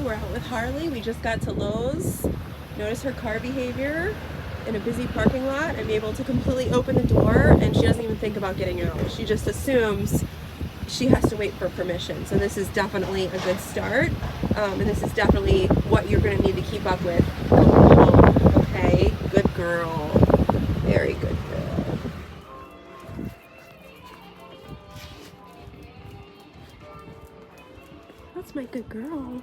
We're out with Harley. We just got to Lowe's. Notice her car behavior in a busy parking lot. I'm able to completely open the door and she doesn't even think about getting out. She just assumes she has to wait for permission. So this is definitely a good start. And this is definitely what you're going to need to keep up with going home. Okay? Good girl. Very good girl. That's my good girl.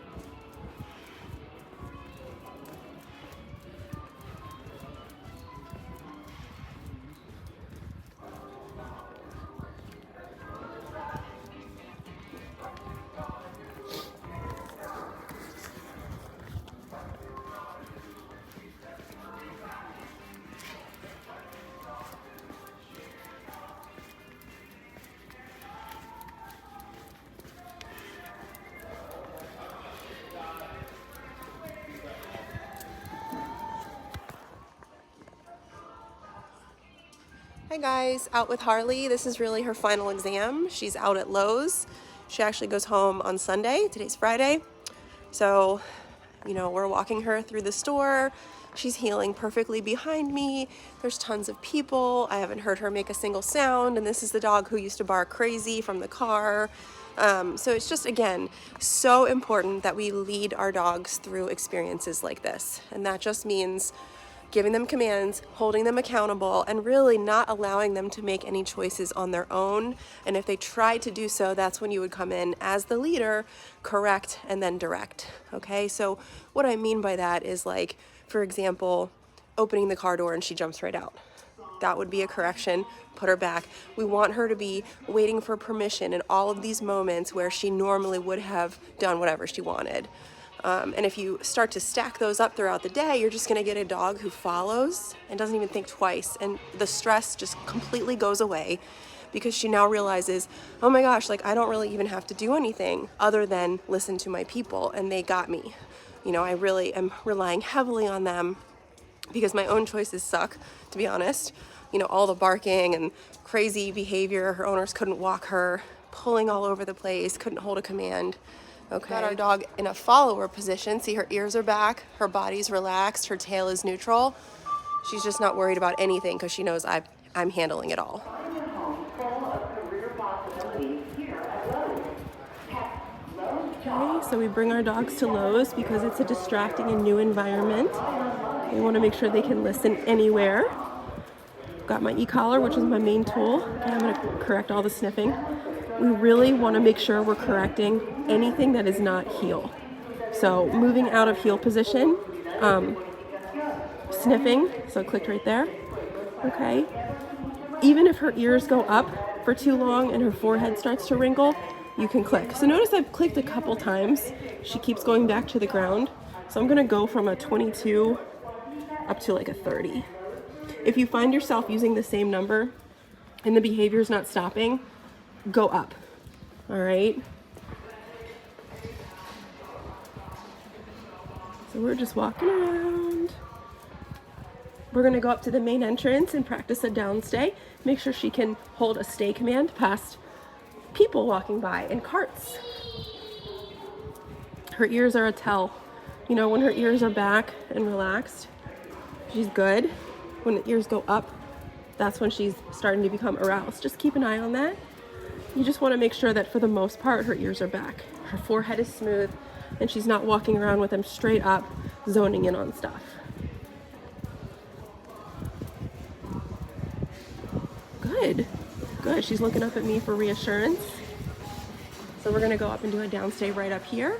Hi guys, out with Harley. This is really her final exam. She's out at Lowe's. She actually goes home on Sunday. Today's Friday. So, we're walking her through the store. She's healing perfectly behind me. There's tons of people. I haven't heard her make a single sound. And this is the dog who used to bark crazy from the car. So it's just, again, so important that we lead our dogs through experiences like this. And that just means giving them commands, holding them accountable, and really not allowing them to make any choices on their own. And if they try to do so, that's when you would come in as the leader, correct, and then direct. Okay, so what I mean by that is, like, for example, opening the car door and she jumps right out. That would be a correction. Put her back. We want her to be waiting for permission in all of these moments where she normally would have done whatever she wanted. And if you start to stack those up throughout the day, you're just going to get a dog who follows and doesn't even think twice. And the stress just completely goes away because she now realizes, oh my gosh, like, I don't really even have to do anything other than listen to my people, and they got me. I really am relying heavily on them because my own choices suck, to be honest. All the barking and crazy behavior. Her owners couldn't walk her, pulling all over the place, couldn't hold a command. Okay. Got our dog in a follower position. See, her ears are back, her body's relaxed, her tail is neutral. She's just not worried about anything because she knows I'm handling it all. Okay, so we bring our dogs to Lowe's because it's a distracting and new environment. We want to make sure they can listen anywhere. Got my e-collar, which is my main tool. Okay, I'm going to correct all the sniffing. We really want to make sure we're correcting anything that is not heel. So moving out of heel position, sniffing, so clicked right there, okay? Even if her ears go up for too long and her forehead starts to wrinkle, you can click. So notice I've clicked a couple times. She keeps going back to the ground. So I'm gonna go from a 22 up to like a 30. If you find yourself using the same number and the behavior is not stopping, go up, all right? So we're just walking around. We're gonna go up to the main entrance and practice a down stay. Make sure she can hold a stay command past people walking by and carts. Her ears are a tell. When her ears are back and relaxed, she's good. When the ears go up, that's when she's starting to become aroused. Just keep an eye on that. You just want to make sure that for the most part, her ears are back. Her forehead is smooth and she's not walking around with them straight up, zoning in on stuff. Good, good. She's looking up at me for reassurance. So we're going to go up and do a downstay right up here.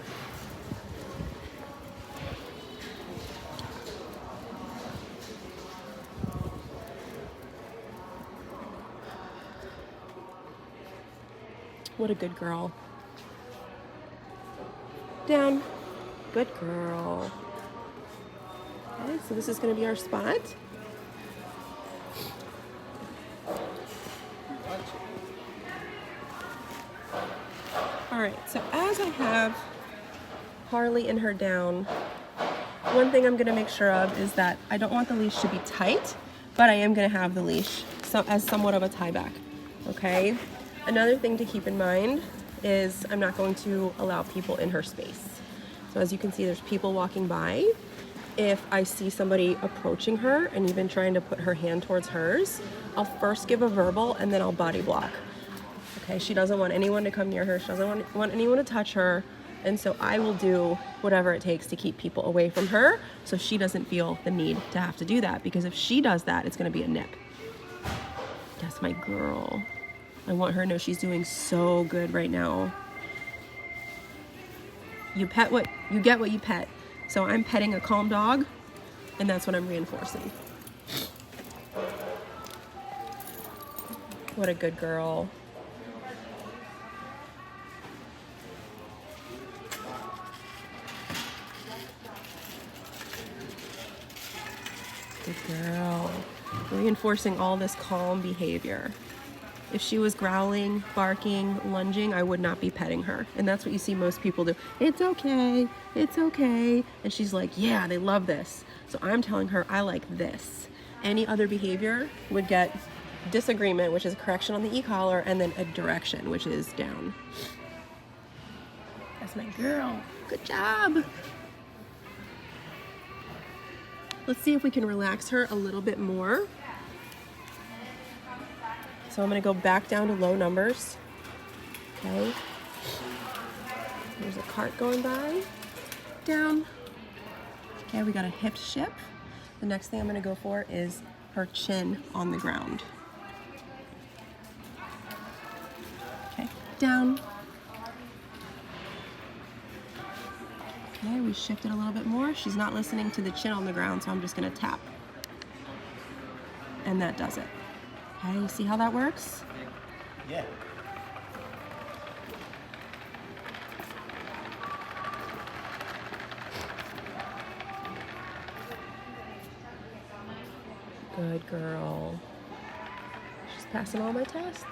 What a good girl. Down. Good girl. Okay, so this is going to be our spot. All right, so as I have Harley and her down, one thing I'm going to make sure of is that I don't want the leash to be tight, but I am going to have the leash as somewhat of a tie back. Okay? Another thing to keep in mind is I'm not going to allow people in her space. So as you can see, there's people walking by. If I see somebody approaching her and even trying to put her hand towards hers, I'll first give a verbal and then I'll body block. Okay, she doesn't want anyone to come near her. She doesn't want anyone to touch her. And so I will do whatever it takes to keep people away from her so she doesn't feel the need to have to do that, because if she does that, it's gonna be a nip. That's my girl. I want her to know she's doing so good right now. You get what you pet. So I'm petting a calm dog, and that's what I'm reinforcing. What a good girl. Good girl. Reinforcing all this calm behavior. If she was growling, barking, lunging, I would not be petting her. And that's what you see most people do. It's okay, it's okay. And she's like, yeah, they love this. So I'm telling her, I like this. Any other behavior would get disagreement, which is a correction on the e-collar, and then a direction, which is down. That's my girl. Good job. Let's see if we can relax her a little bit more. So I'm gonna go back down to low numbers. Okay. There's a cart going by. Down. Okay, we got a hip shift. The next thing I'm gonna go for is her chin on the ground. Okay, down. Okay, we shifted a little bit more. She's not listening to the chin on the ground, so I'm just gonna tap. And that does it. Okay, you see how that works? Yeah. Good girl. She's passing all my tests.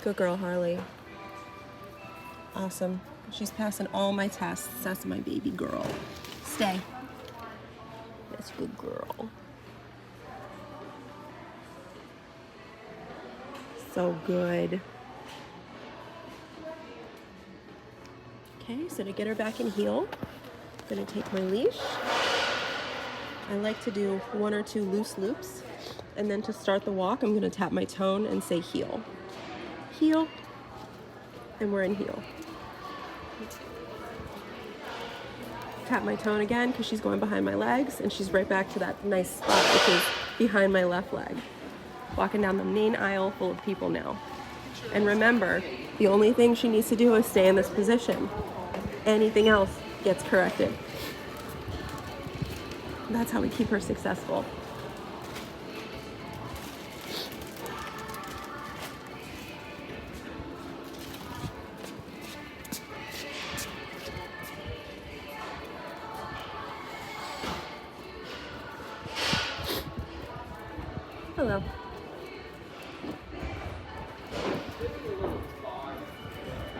Good girl, Harley. Awesome. She's passing all my tests. That's my baby girl. Stay. That's a good girl. So good. Okay, so to get her back in heel, I'm gonna take my leash. I like to do 1 or 2 loose loops. And then to start the walk, I'm gonna tap my tone and say heel. Heel, and we're in heel. Tap my tone again because she's going behind my legs, and she's right back to that nice spot, which is behind my left leg. Walking down the main aisle full of people now. And remember, the only thing she needs to do is stay in this position. Anything else gets corrected. That's how we keep her successful. Hello.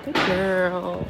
Good girl.